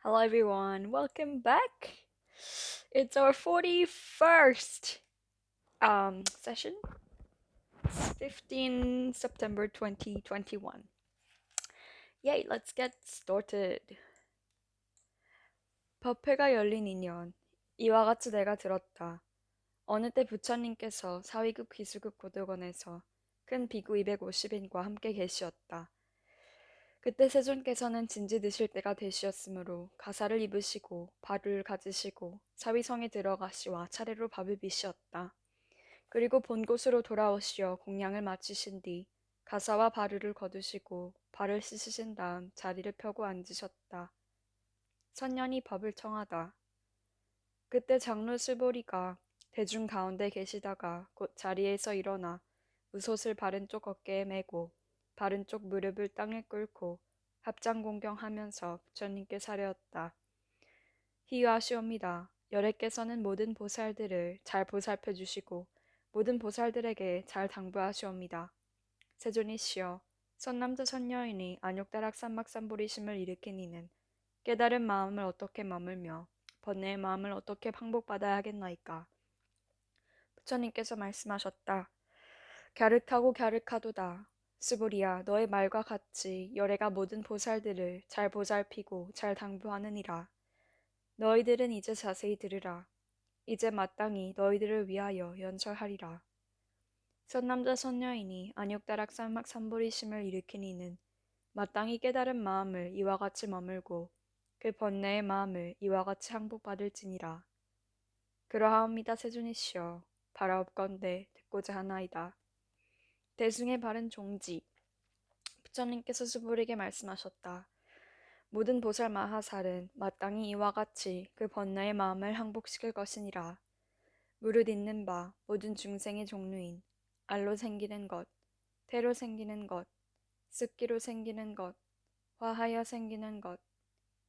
Hello everyone, welcome back. It's our 41st session, 15 September 2021. Yay, let's get started. 법회가 열린 2년. 이와 같이 내가 들었다. 어느 때 부처님께서 사위급 기수급 고대원에서 큰 비구 250인과 함께 계시었다. 그때 세존께서는 진지 드실 때가 되시었으므로 가사를 입으시고 발을 가지시고 사위성에 들어가시와 차례로 밥을 비시었다. 그리고 본 곳으로 돌아오시어 공양을 마치신 뒤 가사와 바르를 거두시고 발을 씻으신 다음 자리를 펴고 앉으셨다. 선년이 법을 청하다. 그때 장로 스보리가 대중 가운데 계시다가 곧 자리에서 일어나 우솥을 바른 쪽 어깨에 메고 바른 쪽 무릎을 땅에 꿇고 합장 공경하면서 부처님께 사려었다. 희유하시옵니다. 열애께서는 모든 보살들을 잘 보살펴 주시고 모든 보살들에게 잘 당부하시옵니다. 세존이시여, 선남자 선녀인이 안욕다락 삼막삼보리심을 일으킨 이는 깨달은 마음을 어떻게 머물며 번뇌의 마음을 어떻게 항복받아야 하겠나이까. 부처님께서 말씀하셨다. 갸륵하고 갸륵하도다. 스보리야, 너의 말과 같이 열애가 모든 보살들을 잘 보살피고 잘 당부하느니라. 너희들은 이제 자세히 들으라. 이제 마땅히 너희들을 위하여 연설하리라. 선남자 선녀인이 안욕다락 삼막 삼보리심을 일으킨 이는 마땅히 깨달은 마음을 이와 같이 머물고 그 번뇌의 마음을 이와 같이 항복받을지니라. 그러하옵니다. 세존이시여, 바라옵건대 듣고자 하나이다. 대승의 바른 종지. 부처님께서 수부에게 말씀하셨다. 모든 보살 마하살은 마땅히 이와 같이 그 번뇌의 마음을 항복시킬 것이니라. 무릇 있는 바 모든 중생의 종류인 알로 생기는 것, 태로 생기는 것, 습기로 생기는 것, 화하여 생기는 것,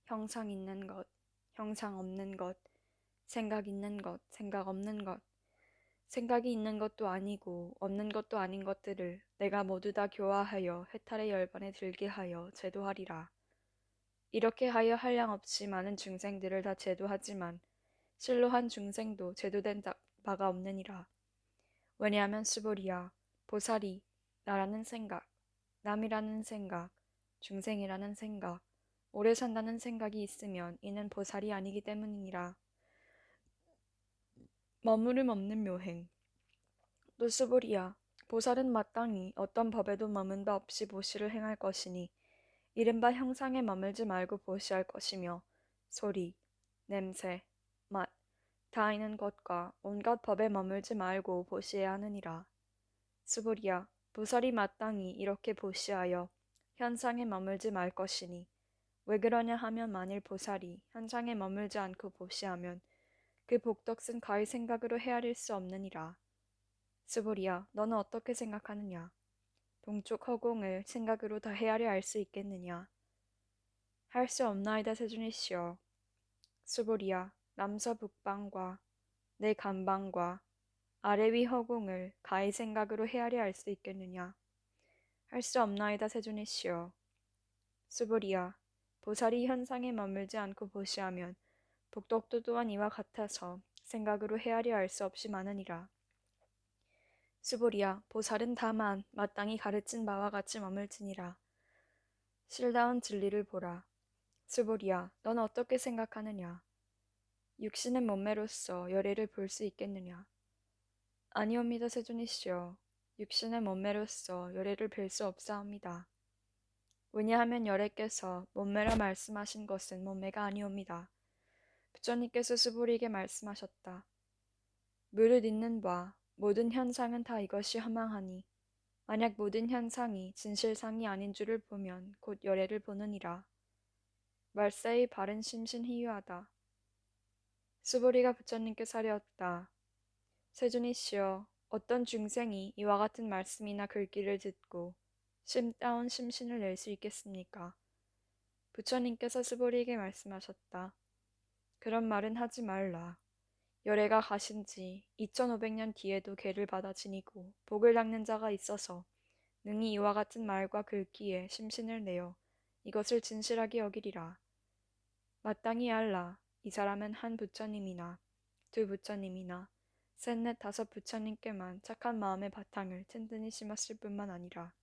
형상 있는 것, 형상 없는 것, 생각 있는 것, 생각 없는 것, 생각이 있는 것도 아니고 없는 것도 아닌 것들을 내가 모두 다 교화하여 해탈의 열반에 들게 하여 제도하리라. 이렇게 하여 한량없이 많은 중생들을 다 제도하지만 실로 한 중생도 제도된 바가 없느니라. 왜냐하면 수보리야, 보살이 나라는 생각, 남이라는 생각, 중생이라는 생각, 오래 산다는 생각이 있으면 이는 보살이 아니기 때문이니라. 머무름 없는 묘행. 또 수보리야, 보살은 마땅히 어떤 법에도 머문 바 없이 보시를 행할 것이니 이른바 형상에 머물지 말고 보시할 것이며 소리, 냄새, 맛, 다있는 것과 온갖 법에 머물지 말고 보시해야 하느니라. 수보리야, 보살이 마땅히 이렇게 보시하여 현상에 머물지 말 것이니 왜 그러냐 하면 만일 보살이 현상에 머물지 않고 보시하면 그 복덕은 가히 생각으로 헤아릴 수 없느니라. 수보리야, 너는 어떻게 생각하느냐? 동쪽 허공을 생각으로 다 헤아려 알 수 있겠느냐? 할 수 없나이다 세존이시여. 수보리야, 남서북방과 내 간방과 아래 위 허공을 가히 생각으로 헤아려 알 수 있겠느냐? 할 수 없나이다 세존이시여. 수보리야, 보살이 현상에 머물지 않고 보시하면 복덕도 또한 이와 같아서 생각으로 헤아려 알 수 없이 많으니라. 수보리야, 보살은 다만 마땅히 가르친 바와 같이 머물지니라. 실다운 진리를 보라. 수보리야, 넌 어떻게 생각하느냐? 육신은 몸매로서 열애를 볼 수 있겠느냐? 아니옵니다, 세존이시여. 육신은 몸매로서 열애를 뵐 수 없사옵니다. 왜냐하면 열애께서 몸매라 말씀하신 것은 몸매가 아니옵니다. 부처님께서 수보리에게 말씀하셨다. 무릇 있는 바 모든 현상은 다 이것이 허망하니 만약 모든 현상이 진실상이 아닌 줄을 보면 곧 열애를 보느니라. 말세의 바른 심신 희유하다. 수보리가 부처님께 사려었다. 세존이시여, 어떤 중생이 이와 같은 말씀이나 글귀를 듣고 심다운 심신을 낼 수 있겠습니까? 부처님께서 수보리에게 말씀하셨다. 그런 말은 하지 말라. 열애가 가신 지 2500년 뒤에도 계를 받아 지니고 복을 닦는 자가 있어서 능히 이와 같은 말과 글귀에 심신을 내어 이것을 진실하게 여기리라. 마땅히 알라. 이 사람은 한 부처님이나 두 부처님이나 셋넷 다섯 부처님께만 착한 마음의 바탕을 튼튼히 심었을 뿐만 아니라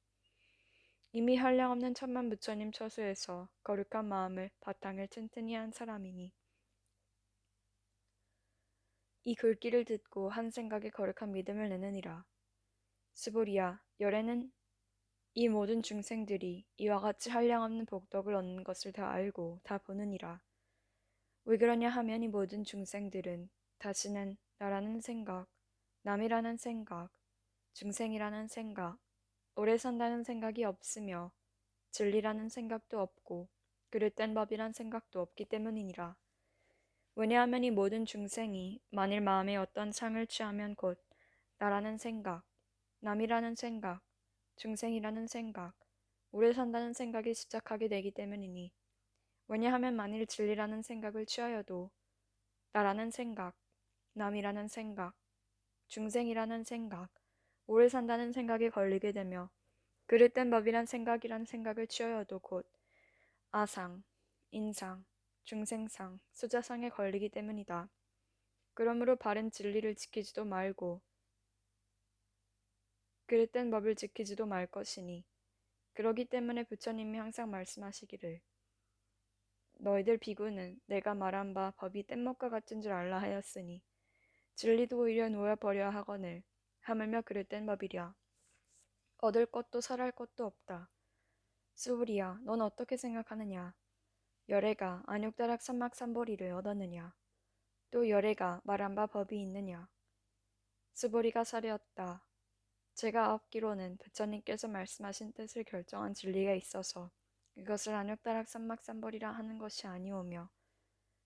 이미 한량없는 천만 부처님 처수에서 거룩한 마음을 바탕을 튼튼히 한 사람이니 이 글귀를 듣고 한 생각에 거룩한 믿음을 내느니라. 스보리야, 열에는 이 모든 중생들이 이와 같이 한량없는 복덕을 얻는 것을 다 알고 다 보느니라. 왜 그러냐 하면 이 모든 중생들은 다시는 나라는 생각, 남이라는 생각, 중생이라는 생각, 오래 산다는 생각이 없으며 진리라는 생각도 없고 그릇된 법이란 생각도 없기 때문이니라. 왜냐하면 이 모든 중생이 만일 마음에 어떤 상을 취하면 곧 나라는 생각, 남이라는 생각, 중생이라는 생각, 오래 산다는 생각이 집착하게 되기 때문이니 왜냐하면 만일 진리라는 생각을 취하여도 나라는 생각, 남이라는 생각, 중생이라는 생각, 오래 산다는 생각에 걸리게 되며 그릇된 법이란 생각이란 생각을 취하여도 곧 아상, 인상, 중생상, 수자상에 걸리기 때문이다. 그러므로 바른 진리를 지키지도 말고 그릇된 법을 지키지도 말 것이니 그러기 때문에 부처님이 항상 말씀하시기를 너희들 비구는 내가 말한 바 법이 뗏목과 같은 줄 알라 하였으니 진리도 오히려 놓아버려야 하거늘 하물며 그릇된 법이랴. 얻을 것도 설할 것도 없다. 스우리야, 넌 어떻게 생각하느냐? 열애가 안욕다락 삼막삼보리를 얻었느냐? 또 열애가 말한 바 법이 있느냐? 스보리가 사려었다. 제가 얻기로는 부처님께서 말씀하신 뜻을 결정한 진리가 있어서 이것을 안욕다락 삼막삼보리라 하는 것이 아니오며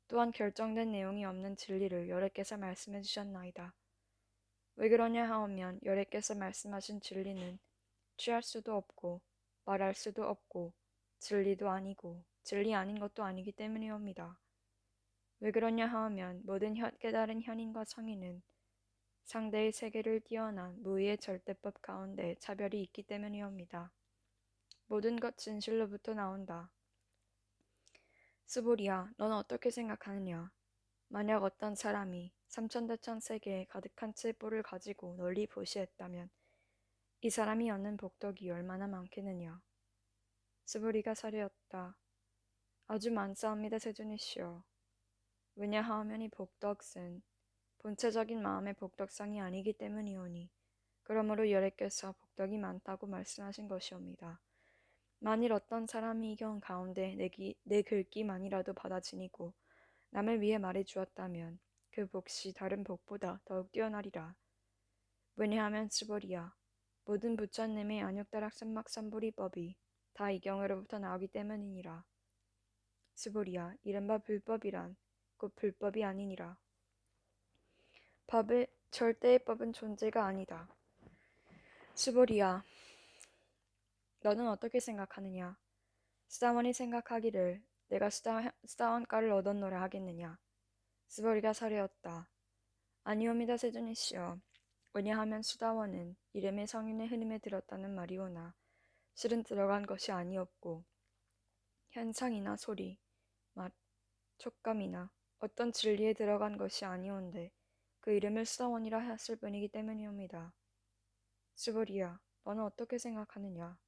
또한 결정된 내용이 없는 진리를 여래께서 말씀해 주셨나이다. 왜 그러냐 하오면 여래께서 말씀하신 진리는 취할 수도 없고 말할 수도 없고 진리도 아니고 진리 아닌 것도 아니기 때문이옵니다. 왜 그러냐 하면 모든 깨달은 현인과 성인은 상대의 세계를 뛰어난 무의의 절대법 가운데 차별이 있기 때문이옵니다. 모든 것 진실로부터 나온다. 스보리야, 너는 어떻게 생각하느냐? 만약 어떤 사람이 삼천대천 세계에 가득한 칠보를 가지고 널리 보시했다면 이 사람이 얻는 복덕이 얼마나 많겠느냐? 스보리가 사려였다. 아주 많사옵니다, 세존이시여. 왜냐하면 이 복덕은 본체적인 마음의 복덕상이 아니기 때문이오니 그러므로 여래께서 복덕이 많다고 말씀하신 것이옵니다. 만일 어떤 사람이 이 경 가운데 내 글귀만이라도 받아 지니고 남을 위해 말해 주었다면 그 복이 다른 복보다 더욱 뛰어나리라. 왜냐하면 스보리야 모든 부처님의 안욕다락 삼막삼보리법이 다 이 경으로부터 나오기 때문이니라. 스보리야 이른바 불법이란 곧 불법이 아니니라. 법의 절대의 법은 존재가 아니다. 스보리야 너는 어떻게 생각하느냐? 수다원이 생각하기를 내가 수다원가를 얻었노라 하겠느냐? 스보리가 사려었다. 아니옵니다 세존이시여. 왜냐하면 수다원은 이름의 성인의 흐름에 들었다는 말이오나 실은 들어간 것이 아니었고 현상이나 소리, 맛, 촉감이나 어떤 진리에 들어간 것이 아니온데 그 이름을 수다원이라 하였을 뿐이기 때문이옵니다. 스보리야, 너는 어떻게 생각하느냐?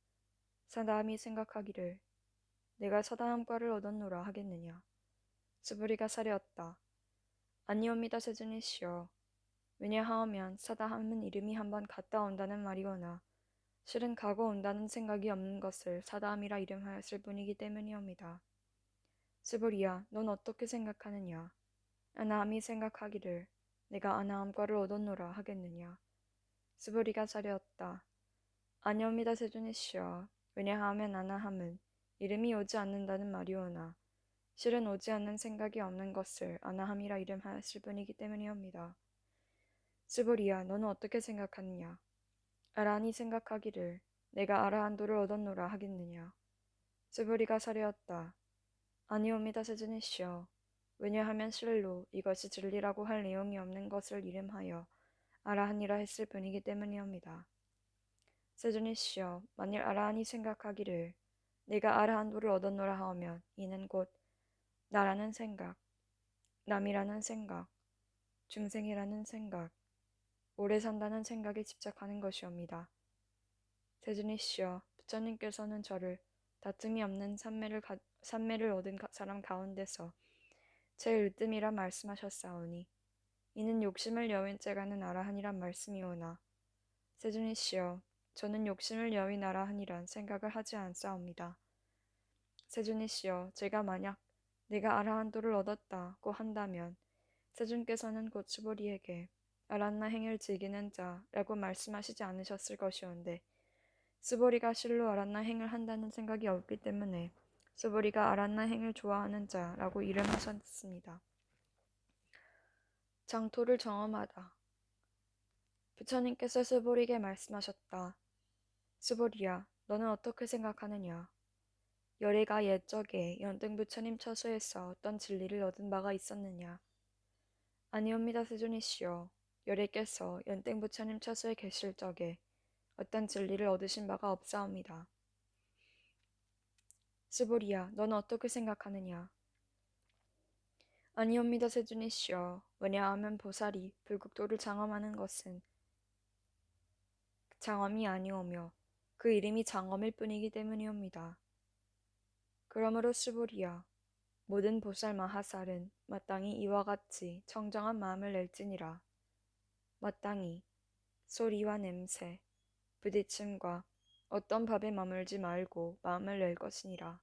사다함이 생각하기를 내가 사다함과를 얻었노라 하겠느냐? 스보리가 사려었다. 아니옵니다 세존이시여. 왜냐하면 사다함은 이름이 한번 갔다 온다는 말이오나 실은 가고 온다는 생각이 없는 것을 사다함이라 이름하였을 뿐이기 때문이옵니다. 스보리야, 넌 어떻게 생각하느냐? 아나함이 생각하기를 내가 아나함과를 얻었노라 하겠느냐? 스보리가 사려었다. 아니옵니다 세존이시여. 왜냐하면 아나함은 이름이 오지 않는다는 말이오나 실은 오지 않는 생각이 없는 것을 아나함이라 이름하였을 뿐이기 때문이옵니다. 스보리야, 너는 어떻게 생각하느냐? 아라한이 생각하기를 내가 아라한도를 얻었노라 하겠느냐? 스보리가 사려었다. 아니옵니다 세존이시여. 왜냐하면 실로 이것이 진리라고 할 내용이 없는 것을 이름하여 아라한이라 했을 뿐이기 때문이옵니다. 세존이시여, 만일 아라한이 생각하기를 내가 아라한도를 얻었노라 하오면 이는 곧 나라는 생각, 남이라는 생각, 중생이라는 생각, 오래 산다는 생각에 집착하는 것이옵니다. 세준이시여, 부처님께서는 저를 다툼이 없는 삼매를 얻은 사람 가운데서 제 을뜸이라 말씀하셨사오니 이는 욕심을 여윈 째가는 아라한이란 말씀이오나 세준이시여, 저는 욕심을 여윈 아라한이란 생각을 하지 않사옵니다. 세준이시여, 제가 만약 내가 아라한도를 얻었다고 한다면 세준께서는 곧 스보리에게 아란나 행을 즐기는 자라고 말씀하시지 않으셨을 것이온데 스보리가 실로 아란나 행을 한다는 생각이 없기 때문에 스보리가 아란나 행을 좋아하는 자라고 이름하셨습니다. 장토를 정엄하다. 부처님께서 스보리에게 말씀하셨다. 스보리야, 너는 어떻게 생각하느냐? 열애가 옛적에 연등 부처님 처소에서 어떤 진리를 얻은 바가 있었느냐? 아니옵니다, 세존이시여. 열애께서 연등 부처님 처소에 계실 적에 어떤 진리를 얻으신 바가 없사옵니다. 스보리야, 너는 어떻게 생각하느냐? 아니옵니다, 세존이시여. 왜냐하면 보살이 불국도를 장엄하는 것은 장엄이 아니오며 그 이름이 장엄일 뿐이기 때문이옵니다. 그러므로 스보리야, 모든 보살 마하살은 마땅히 이와 같이 청정한 마음을 낼지니라. 마땅히 소리와 냄새, 부딪힘과 어떤 밥에 머물지 말고 마음을 낼 것이니라.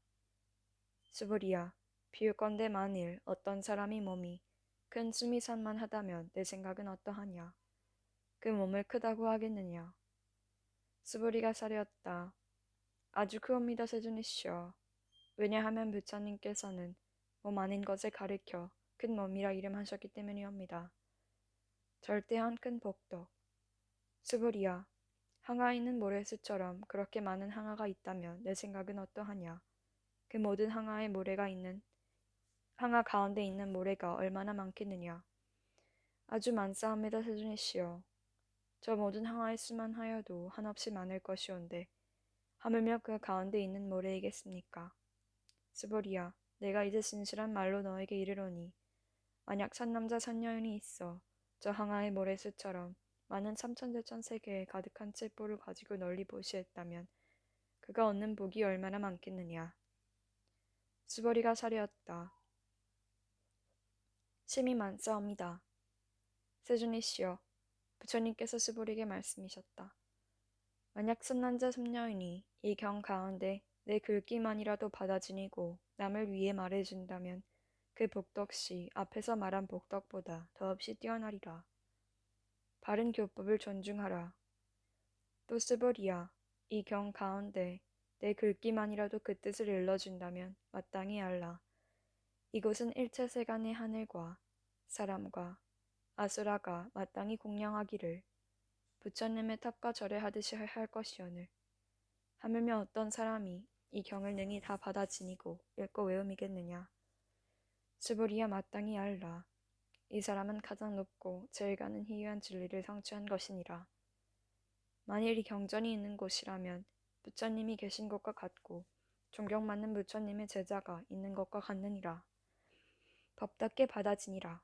스보리야, 비유건대 만일 어떤 사람이 몸이 큰 수미산만 하다면 내 생각은 어떠하냐? 그 몸을 크다고 하겠느냐? 스보리가 사려었다. 아주 크옵니다, 세존이시여. 왜냐하면 부처님께서는 몸 아닌 것을 가리켜 큰 몸이라 이름하셨기 때문이옵니다. 절대한 큰 복덕. 스보리야, 항아 있는 모래수처럼 그렇게 많은 항아가 있다면 내 생각은 어떠하냐? 그 모든 항아에 모래가 있는 항아 가운데 있는 모래가 얼마나 많겠느냐? 아주 많사옵니다, 세존이시여. 저 모든 항아의 수만 하여도 한없이 많을 것이온데 하물며 그 가운데 있는 모래이겠습니까? 스보리야, 내가 이제 진실한 말로 너에게 이르노니 만약 산남자 산여인이 있어 저 항아의 모래수처럼 많은 삼천대천 세계에 가득한 칠보를 가지고 널리 보시했다면 그가 얻는 복이 얼마나 많겠느냐. 스보리가 사려었다. 심히 많사옵니다. 세존이시여, 부처님께서 스보리에게 말씀이셨다. 만약 선난자 삼녀인이 이 경 가운데 내 글귀만이라도 받아 지니고 남을 위해 말해준다면 그 복덕시 앞에서 말한 복덕보다 더없이 뛰어나리라. 바른 교법을 존중하라. 또 스보리야, 이 경 가운데 내 글귀만이라도 그 뜻을 일러준다면 마땅히 알라. 이곳은 일체 세간의 하늘과 사람과 아수라가 마땅히 공양하기를 부처님의 탑과 절에하듯이 할 것이오늘 하물며 어떤 사람이 이 경을 능히 다 받아 지니고 읽고 외움이겠느냐. 스보리야, 마땅히 알라. 이 사람은 가장 높고 제일 가는 희귀한 진리를 성취한 것이니라. 만일 이 경전이 있는 곳이라면 부처님이 계신 곳과 같고 존경받는 부처님의 제자가 있는 것과 같느니라. 법답게 받아지니라.